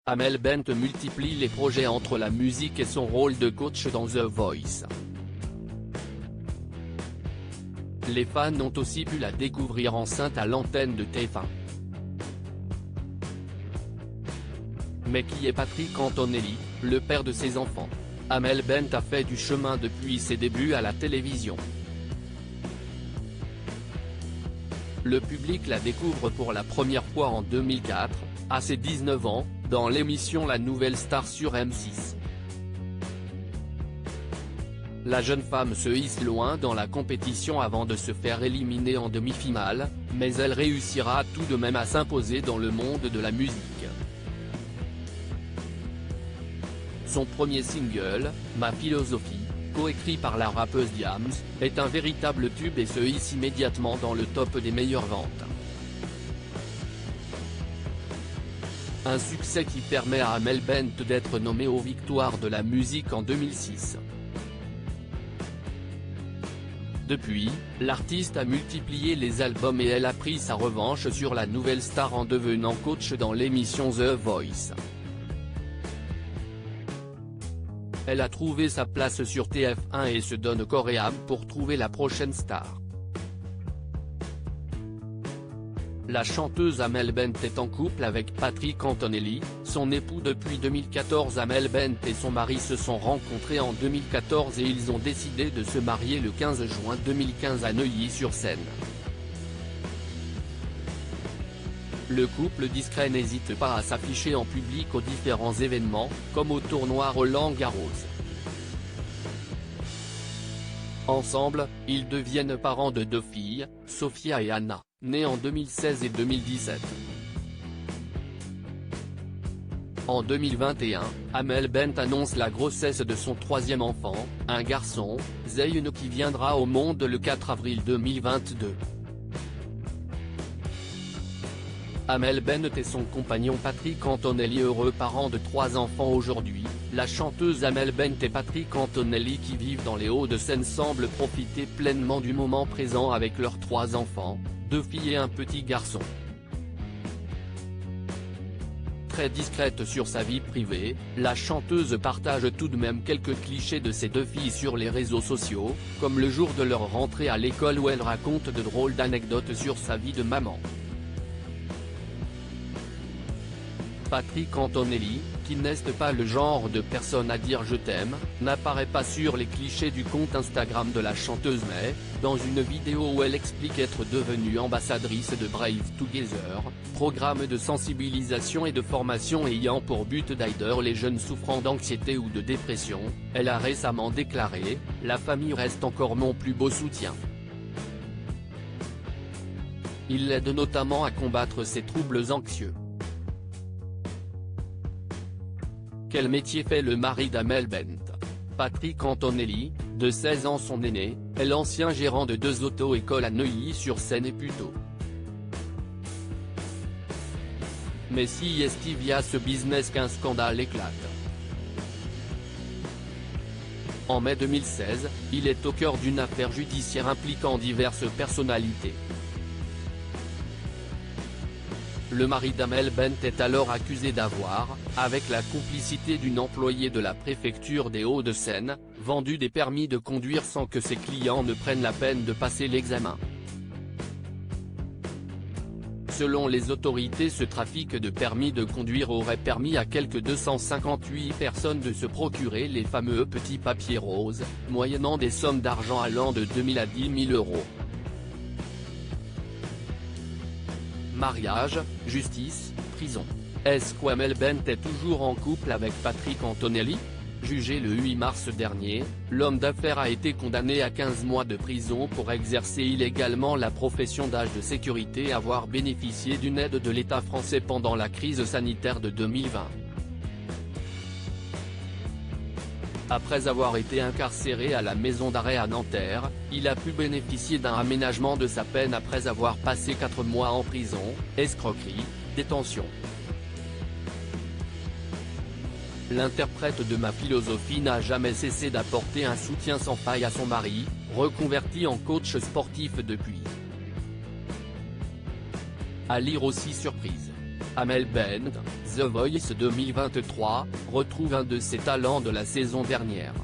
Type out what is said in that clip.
Amel Bent multiplie les projets entre la musique et son rôle de coach dans The Voice. Les fans ont aussi pu la découvrir enceinte à l'antenne de TF1. Mais qui est Patrick Antonelli, le père de ses enfants? Amel Bent a fait du chemin depuis ses débuts à la télévision. Le public la découvre pour la première fois en 2004, à ses 19 ans, dans l'émission La Nouvelle Star sur M6. La jeune femme se hisse loin dans la compétition avant de se faire éliminer en demi-finale, mais elle réussira tout de même à s'imposer dans le monde de la musique. Son premier single, Ma philosophie, coécrit par la rappeuse Diams, est un véritable tube et se hisse immédiatement dans le top des meilleures ventes. Un succès qui permet à Amel Bent d'être nommée aux Victoires de la musique en 2006. Depuis, l'artiste a multiplié les albums et elle a pris sa revanche sur la Nouvelle Star en devenant coach dans l'émission The Voice. Elle a trouvé sa place sur TF1 et se donne corps et âme pour trouver la prochaine star. La chanteuse Amel Bent est en couple avec Patrick Antonelli, son époux depuis 2014. Amel Bent et son mari se sont rencontrés en 2014 et ils ont décidé de se marier le 15 juin 2015 à Neuilly-sur-Seine. Le couple discret n'hésite pas à s'afficher en public aux différents événements, comme au tournoi Roland-Garros. Ensemble, ils deviennent parents de 2 filles, Sophia et Anna, nées en 2016 et 2017. En 2021, Amel Bent annonce la grossesse de son 3e enfant, un garçon, Zayn, qui viendra au monde le 4 avril 2022. Amel Bent et son compagnon Patrick Antonelli, heureux parents de 3 enfants aujourd'hui. La chanteuse Amel Bent et Patrick Antonelli, qui vivent dans les Hauts-de-Seine, semblent profiter pleinement du moment présent avec leurs 3 enfants, 2 filles et un petit garçon. Très discrète sur sa vie privée, la chanteuse partage tout de même quelques clichés de ses 2 filles sur les réseaux sociaux, comme le jour de leur rentrée à l'école où elle raconte de drôles d'anecdotes sur sa vie de maman. Patrick Antonelli, qui n'est pas le genre de personne à dire « je t'aime », n'apparaît pas sur les clichés du compte Instagram de la chanteuse, mais, dans une vidéo où elle explique être devenue ambassadrice de Brave Together, programme de sensibilisation et de formation ayant pour but d'aider les jeunes souffrant d'anxiété ou de dépression, elle a récemment déclaré « La famille reste encore mon plus beau soutien. Il l'aide notamment à combattre ses troubles anxieux. » Quel métier fait le mari d'Amel Bent? Patrick Antonelli, de 16 ans, son aîné, est l'ancien gérant de 2 auto-écoles à Neuilly-sur-Seine et Puteaux. Mais si est via ce business qu'un scandale éclate. En mai 2016, il est au cœur d'une affaire judiciaire impliquant diverses personnalités. Le mari d'Amel Bent est alors accusé d'avoir, avec la complicité d'une employée de la préfecture des Hauts-de-Seine, vendu des permis de conduire sans que ses clients ne prennent la peine de passer l'examen. Selon les autorités, ce trafic de permis de conduire aurait permis à quelques 258 personnes de se procurer les fameux petits papiers roses, moyennant des sommes d'argent allant de 2 000 à 10 000 €. Mariage, justice, prison. Est-ce qu'Amel Bent est toujours en couple avec Patrick Antonelli? Jugé le 8 mars dernier, l'homme d'affaires a été condamné à 15 mois de prison pour exercer illégalement la profession d'agent de sécurité et avoir bénéficié d'une aide de l'État français pendant la crise sanitaire de 2020. Après avoir été incarcéré à la maison d'arrêt à Nanterre, il a pu bénéficier d'un aménagement de sa peine après avoir passé 4 mois en prison, escroquerie, détention. L'interprète de Ma philosophie n'a jamais cessé d'apporter un soutien sans faille à son mari, reconverti en coach sportif depuis. À lire aussi surprise. Amel Bent, The Voice 2023, retrouve un de ses talents de la saison dernière.